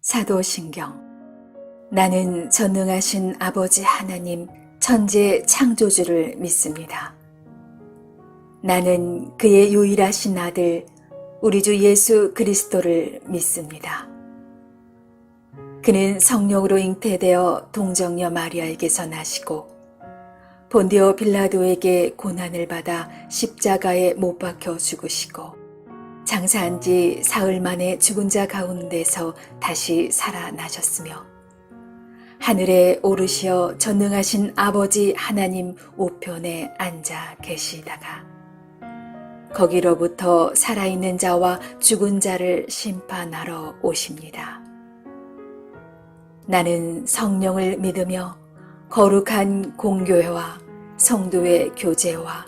사도신경. 나는 전능하신 아버지 하나님 천지 창조주를 믿습니다. 나는 그의 유일하신 아들 우리 주 예수 그리스도를 믿습니다. 그는 성령으로 잉태되어 동정녀 마리아에게서 나시고 본디오 빌라도에게 고난을 받아 십자가에 못 박혀 죽으시고 장사한 지 사흘 만에 죽은 자 가운데서 다시 살아나셨으며 하늘에 오르시어 전능하신 아버지 하나님 우편에 앉아 계시다가 거기로부터 살아있는 자와 죽은 자를 심판하러 오십니다. 나는 성령을 믿으며 거룩한 공교회와 성도의 교제와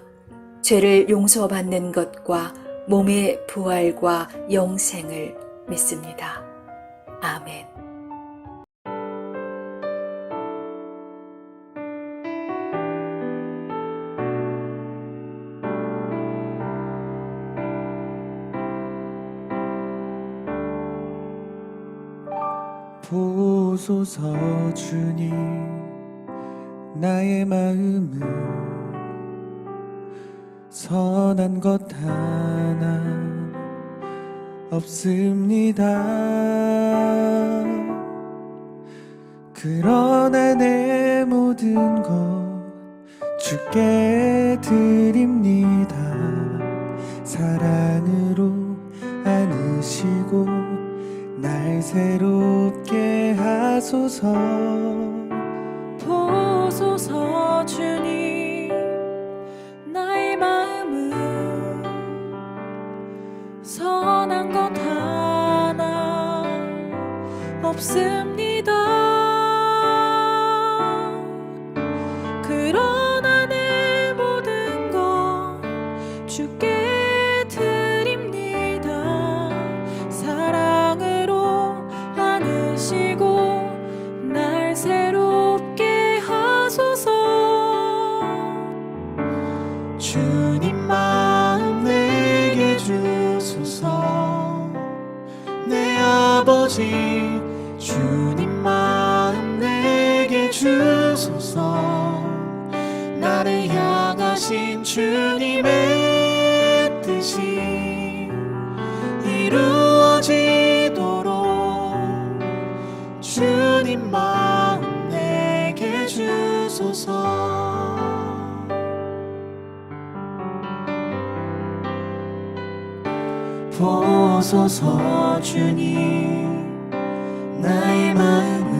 죄를 용서받는 것과 몸의 부활과 영생을 믿습니다. 아멘. 보소서 주님, 나의 마음은 선한 것 하나 없습니다. 그러나 내 모든 것 주께 드립니다. 사랑으로 안으시고 날 새롭게 하소서. 보소서 주님, 나의 마음은 선한 것 하나 없습니다. 그러나 내 모든 것 주께 드립니다. 사랑으로 안으시고 날 새롭게 하소서. 주님 마음 내게 주소서. 내 아버지 주님 마음 내게 주소서. 나를 향하신 주님의 뜻이 이루어지도록 주님 마음 내게 주소서. 보소서 주님, 나의 마음은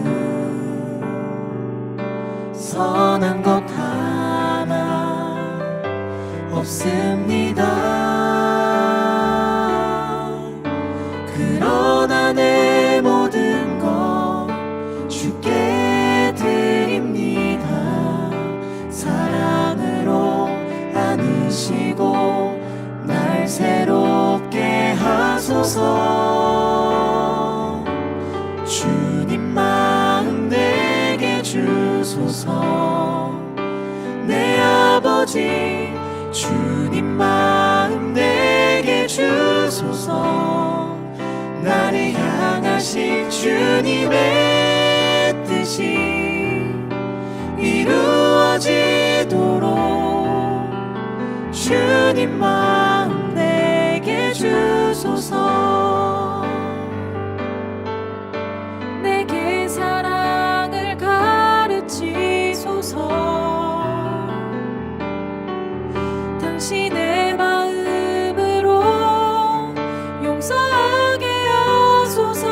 선한 것 하나 없습니다. 그러나 내 모든 것 주께 드립니다. 사랑으로 안으시고 날 새롭게 하소서. 주님 마음 내게 주소서. 내 아버지 주님 마음 내게 주소서. 나를 향하신 주님의 뜻이 이루어지도록 주님 마음 내게 주소서. 내게 사랑을 가르치소서. 당신의 마음으로 용서하게 하소서.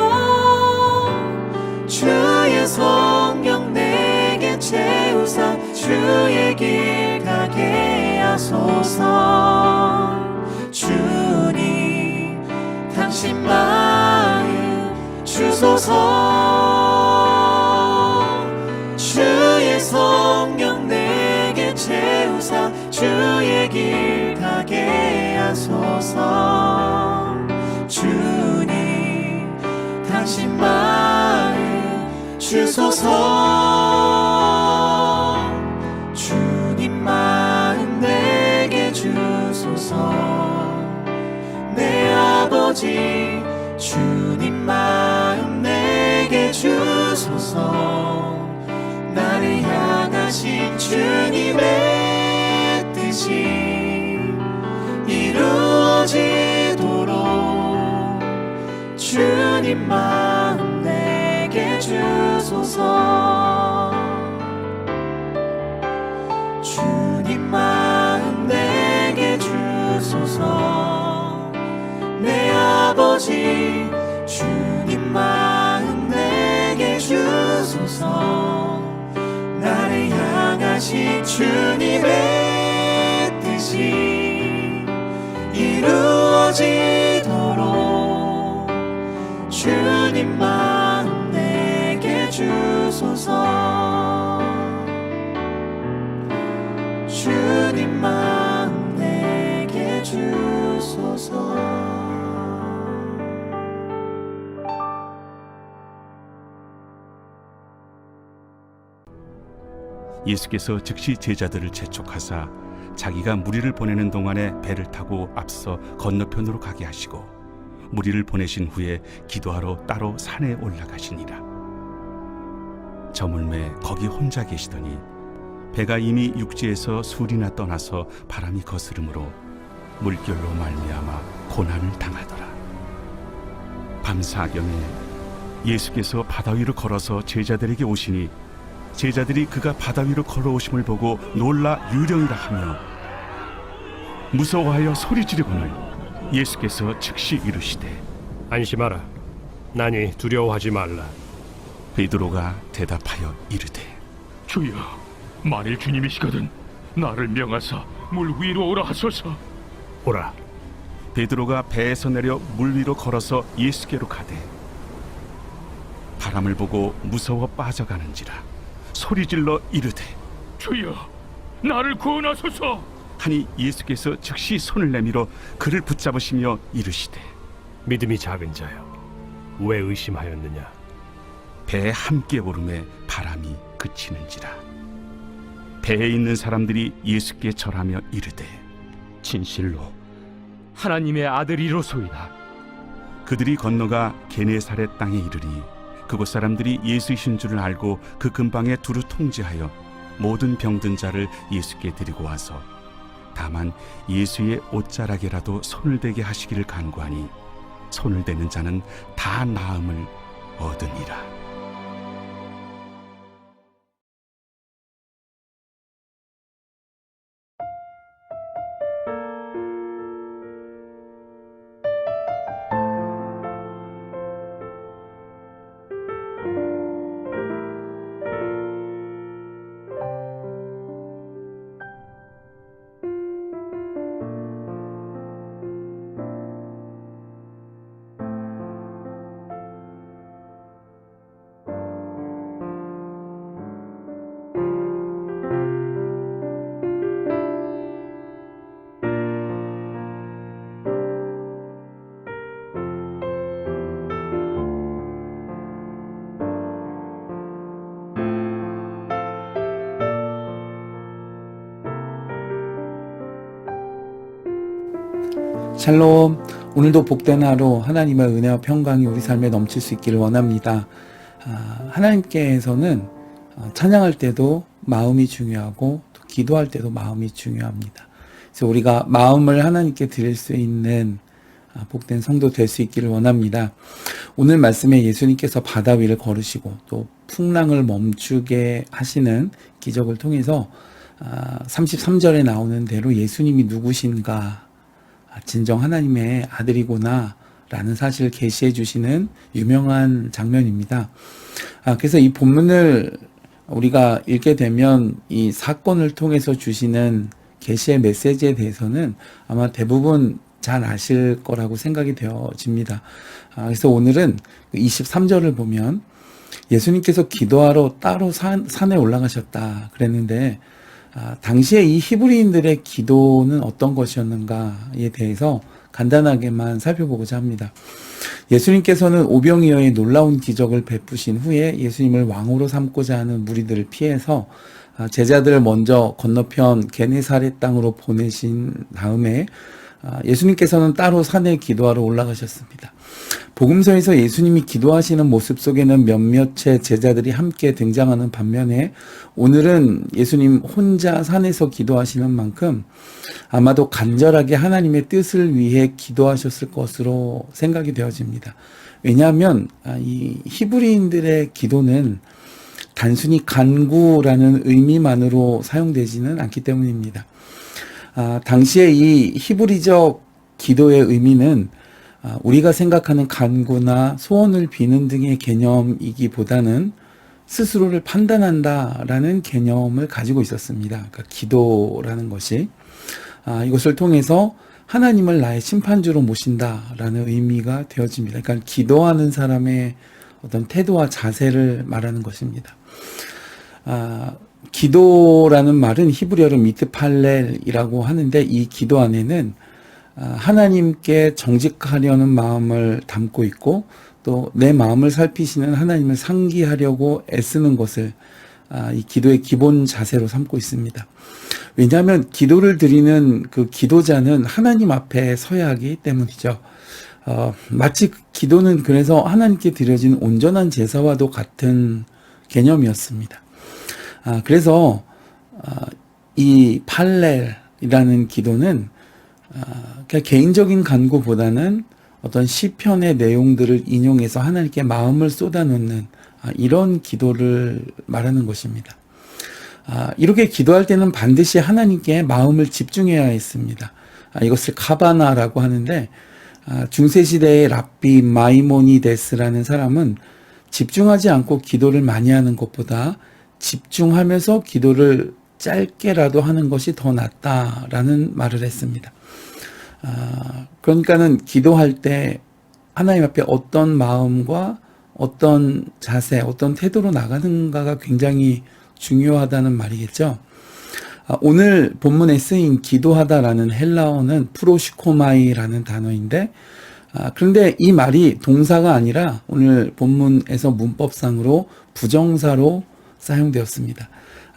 주의 성령 내게 채우사 주의 길 가게 하소서. 주님 당신 마음 주소서. 주의 성령 내게 채우사 주의 길 가게 하소서. 주님 당신 마음 주소서. 주님 마음 내게 주소서. 내 아버지 주님 마음 내게 향하신 주님의 뜻이 이루어지도록 주님 마음 내게 주소서. 주님 마음 내게 주소서. 내 아버지 주님 마음 내게 주소서. 나를 향하신 주님의 뜻이 이루어지도록 주님 마음 내게 주소서. 주님 마음 내게 주소서. 예수께서 즉시 제자들을 재촉하사 자기가 무리를 보내는 동안에 배를 타고 앞서 건너편으로 가게 하시고 무리를 보내신 후에 기도하러 따로 산에 올라가시니라. 저물매 거기 혼자 계시더니 배가 이미 육지에서 술이나 떠나서 바람이 거스름으로 물결로 말미암아 고난을 당하더라. 밤사경에 예수께서 바다 위로 걸어서 제자들에게 오시니 제자들이 그가 바다 위로 걸어오심을 보고 놀라 유령이라 하며 무서워하여 소리 지르거늘 예수께서 즉시 이르시되 안심하라. 나니 두려워하지 말라. 베드로가 대답하여 이르되 주여, 만일 주님이시거든 나를 명하사 물 위로 오라 하소서. 오라. 베드로가 배에서 내려 물 위로 걸어서 예수께로 가되 바람을 보고 무서워 빠져가는지라 소리질러 이르되 주여, 나를 구원하소서. 하니 예수께서 즉시 손을 내밀어 그를 붙잡으시며 이르시되 믿음이 작은 자여, 왜 의심하였느냐? 배에 함께 오름에 바람이 그치는지라. 배에 있는 사람들이 예수께 절하며 이르되 진실로 하나님의 아들이로소이다. 그들이 건너가 게네사렛 땅에 이르니 그곳 사람들이 예수이신 줄을 알고 그 근방에 두루 통제하여 모든 병든 자를 예수께 데리고 와서 다만 예수의 옷자락에라도 손을 대게 하시기를 간구하니 손을 대는 자는 다 나음을 얻으니라. 샬롬. 오늘도 복된 하루 하나님의 은혜와 평강이 우리 삶에 넘칠 수 있기를 원합니다. 하나님께서는 찬양할 때도 마음이 중요하고 또 기도할 때도 마음이 중요합니다. 그래서 우리가 마음을 하나님께 드릴 수 있는 복된 성도 될 수 있기를 원합니다. 오늘 말씀에 예수님께서 바다 위를 걸으시고 또 풍랑을 멈추게 하시는 기적을 통해서 33절에 나오는 대로 예수님이 누구신가, 진정 하나님의 아들이구나 라는 사실을 계시해 주시는 유명한 장면입니다. 그래서 이 본문을 우리가 읽게 되면 이 사건을 통해서 주시는 계시의 메시지에 대해서는 아마 대부분 잘 아실 거라고 생각이 되어집니다. 그래서 오늘은 23절을 보면 예수님께서 기도하러 따로 산에 올라가셨다 그랬는데 당시에 이 히브리인들의 기도는 어떤 것이었는가에 대해서 간단하게만 살펴보고자 합니다. 예수님께서는 오병이어의 놀라운 기적을 베푸신 후에 예수님을 왕으로 삼고자 하는 무리들을 피해서 제자들을 먼저 건너편 게네사렛 땅으로 보내신 다음에 예수님께서는 따로 산에 기도하러 올라가셨습니다. 복음서에서 예수님이 기도하시는 모습 속에는 몇몇의 제자들이 함께 등장하는 반면에 오늘은 예수님 혼자 산에서 기도하시는 만큼 아마도 간절하게 하나님의 뜻을 위해 기도하셨을 것으로 생각이 되어집니다. 왜냐하면 이 히브리인들의 기도는 단순히 간구라는 의미만으로 사용되지는 않기 때문입니다. 당시에 이 히브리적 기도의 의미는 우리가 생각하는 간구나 소원을 비는 등의 개념이기보다는 스스로를 판단한다라는 개념을 가지고 있었습니다. 그러니까 기도라는 것이 이것을 통해서 하나님을 나의 심판주로 모신다라는 의미가 되어집니다. 그러니까 기도하는 사람의 어떤 태도와 자세를 말하는 것입니다. 기도라는 말은 히브리어로 미트팔렐이라고 하는데 이 기도 안에는 하나님께 정직하려는 마음을 담고 있고 또 내 마음을 살피시는 하나님을 상기하려고 애쓰는 것을 이 기도의 기본 자세로 삼고 있습니다. 왜냐하면 기도를 드리는 그 기도자는 하나님 앞에 서야 하기 때문이죠. 마치 기도는 그래서 하나님께 드려진 온전한 제사와도 같은 개념이었습니다. 그래서 이 팔렐이라는 기도는 그냥 개인적인 간구보다는 어떤 시편의 내용들을 인용해서 하나님께 마음을 쏟아놓는 이런 기도를 말하는 것입니다. 이렇게 기도할 때는 반드시 하나님께 마음을 집중해야 했습니다. 이것을 카바나라고 하는데 중세시대의 랍비 마이모니데스라는 사람은 집중하지 않고 기도를 많이 하는 것보다 집중하면서 기도를 짧게라도 하는 것이 더 낫다라는 말을 했습니다. 그러니까는 기도할 때 하나님 앞에 어떤 마음과 어떤 자세, 어떤 태도로 나가는가가 굉장히 중요하다는 말이겠죠. 오늘 본문에 쓰인 기도하다라는 헬라어는 프로시코마이라는 단어인데 그런데 이 말이 동사가 아니라 오늘 본문에서 문법상으로 부정사로 사용되었습니다.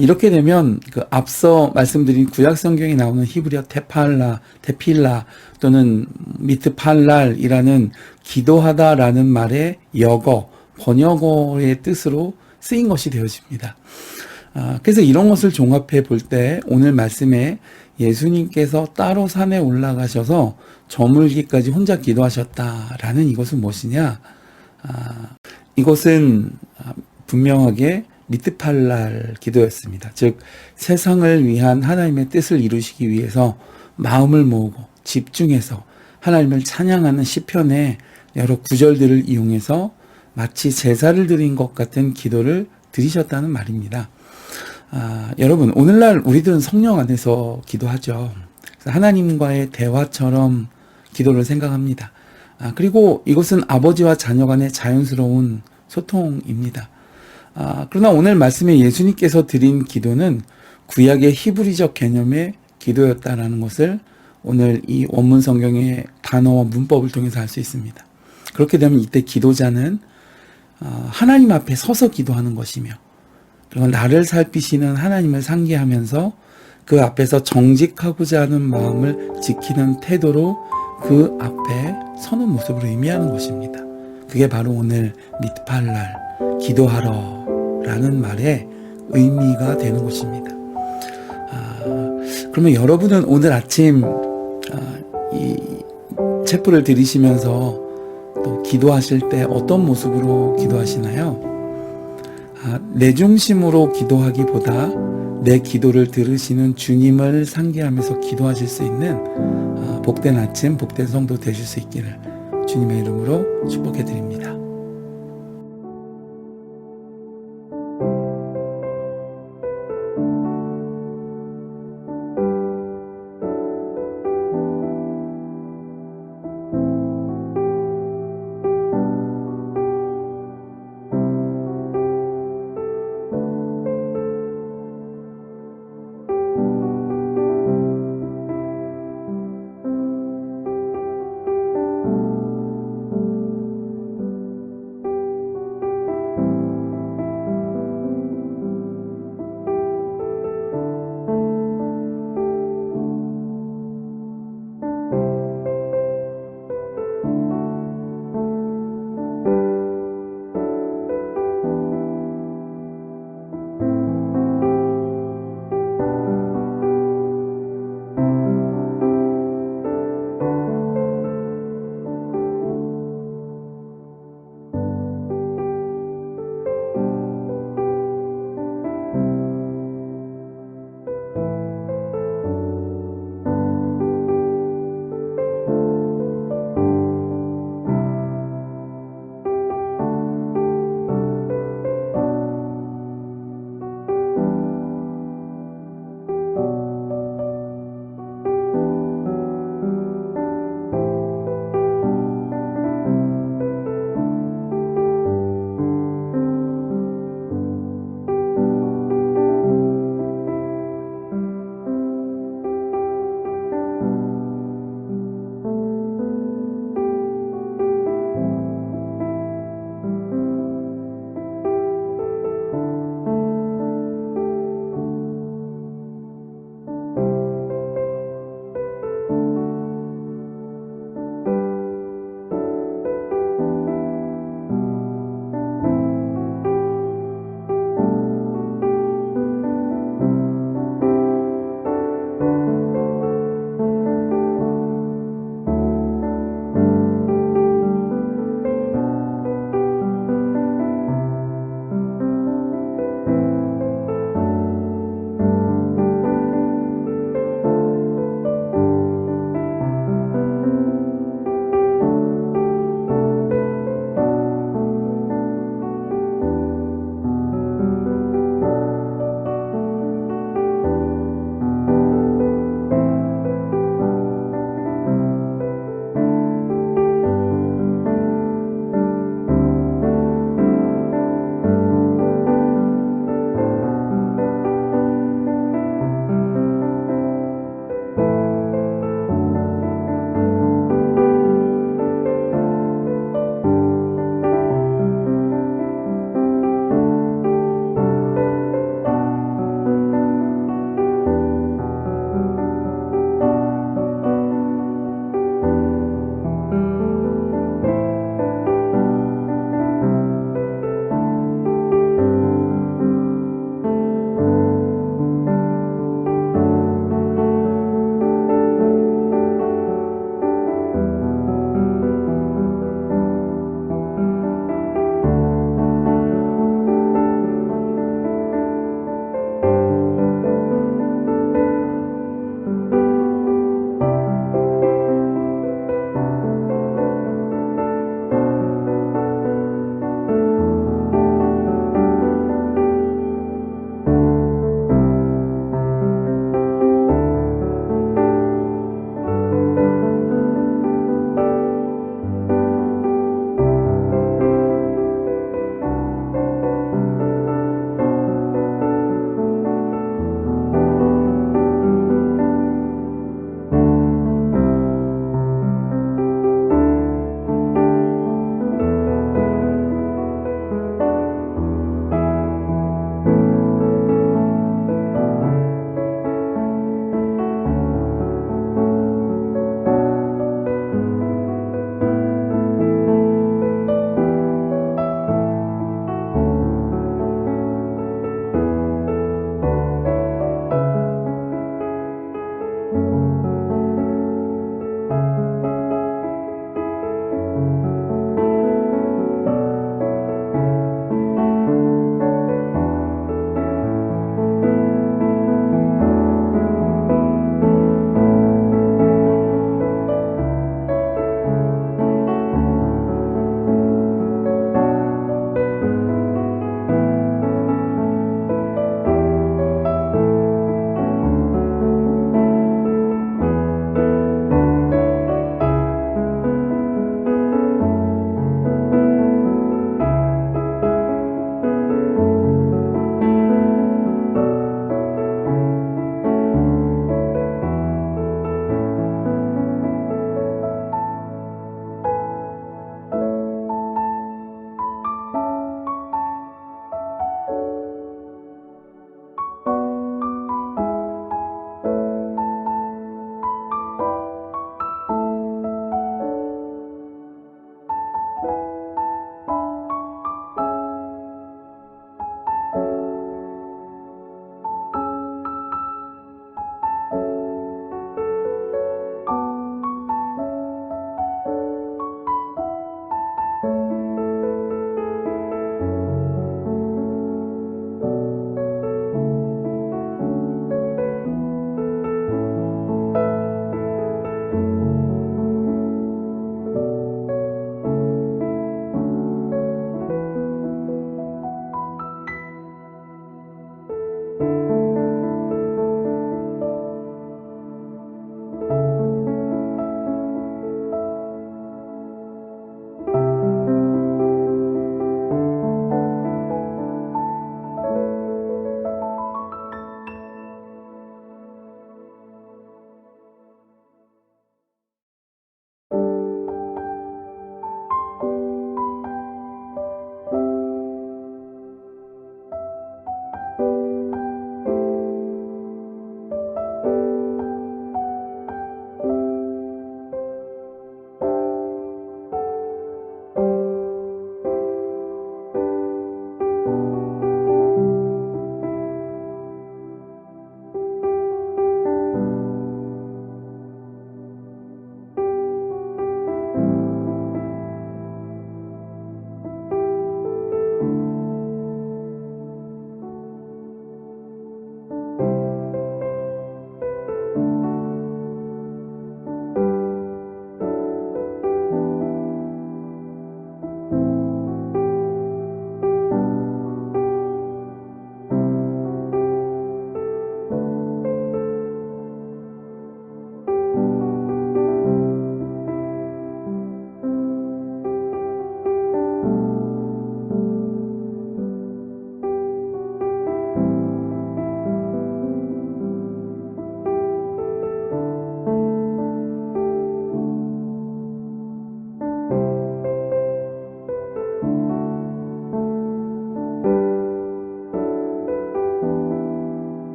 이렇게 되면 그 앞서 말씀드린 구약 성경에 나오는 히브리어 테필라 또는 미트팔랄이라는 기도하다라는 말의 번역어의 뜻으로 쓰인 것이 되어집니다. 그래서 이런 것을 종합해 볼 때 오늘 말씀에 예수님께서 따로 산에 올라가셔서 저물기까지 혼자 기도하셨다라는 이것은 무엇이냐? 이것은 분명하게 미트팔랄 기도였습니다. 즉 세상을 위한 하나님의 뜻을 이루시기 위해서 마음을 모으고 집중해서 하나님을 찬양하는 시편의 여러 구절들을 이용해서 마치 제사를 드린 것 같은 기도를 드리셨다는 말입니다. 여러분 오늘날 우리들은 성령 안에서 기도하죠. 하나님과의 대화처럼 기도를 생각합니다. 그리고 이것은 아버지와 자녀 간의 자연스러운 소통입니다. 그러나 오늘 말씀에 예수님께서 드린 기도는 구약의 히브리적 개념의 기도였다라는 것을 오늘 이 원문 성경의 단어와 문법을 통해서 알 수 있습니다. 그렇게 되면 이때 기도자는 하나님 앞에 서서 기도하는 것이며 그리고 나를 살피시는 하나님을 상기하면서 그 앞에서 정직하고자 하는 마음을 지키는 태도로 그 앞에 서는 모습을 의미하는 것입니다. 그게 바로 오늘 미트팔랄 기도하러 라는 말의 의미가 되는 것입니다. 그러면 여러분은 오늘 아침 이 촛불을 들이시면서 또 기도하실 때 어떤 모습으로 기도하시나요? 내 중심으로 기도하기보다 내 기도를 들으시는 주님을 상기하면서 기도하실 수 있는 복된 아침, 복된 성도 되실 수 있기를 주님의 이름으로 축복해 드립니다.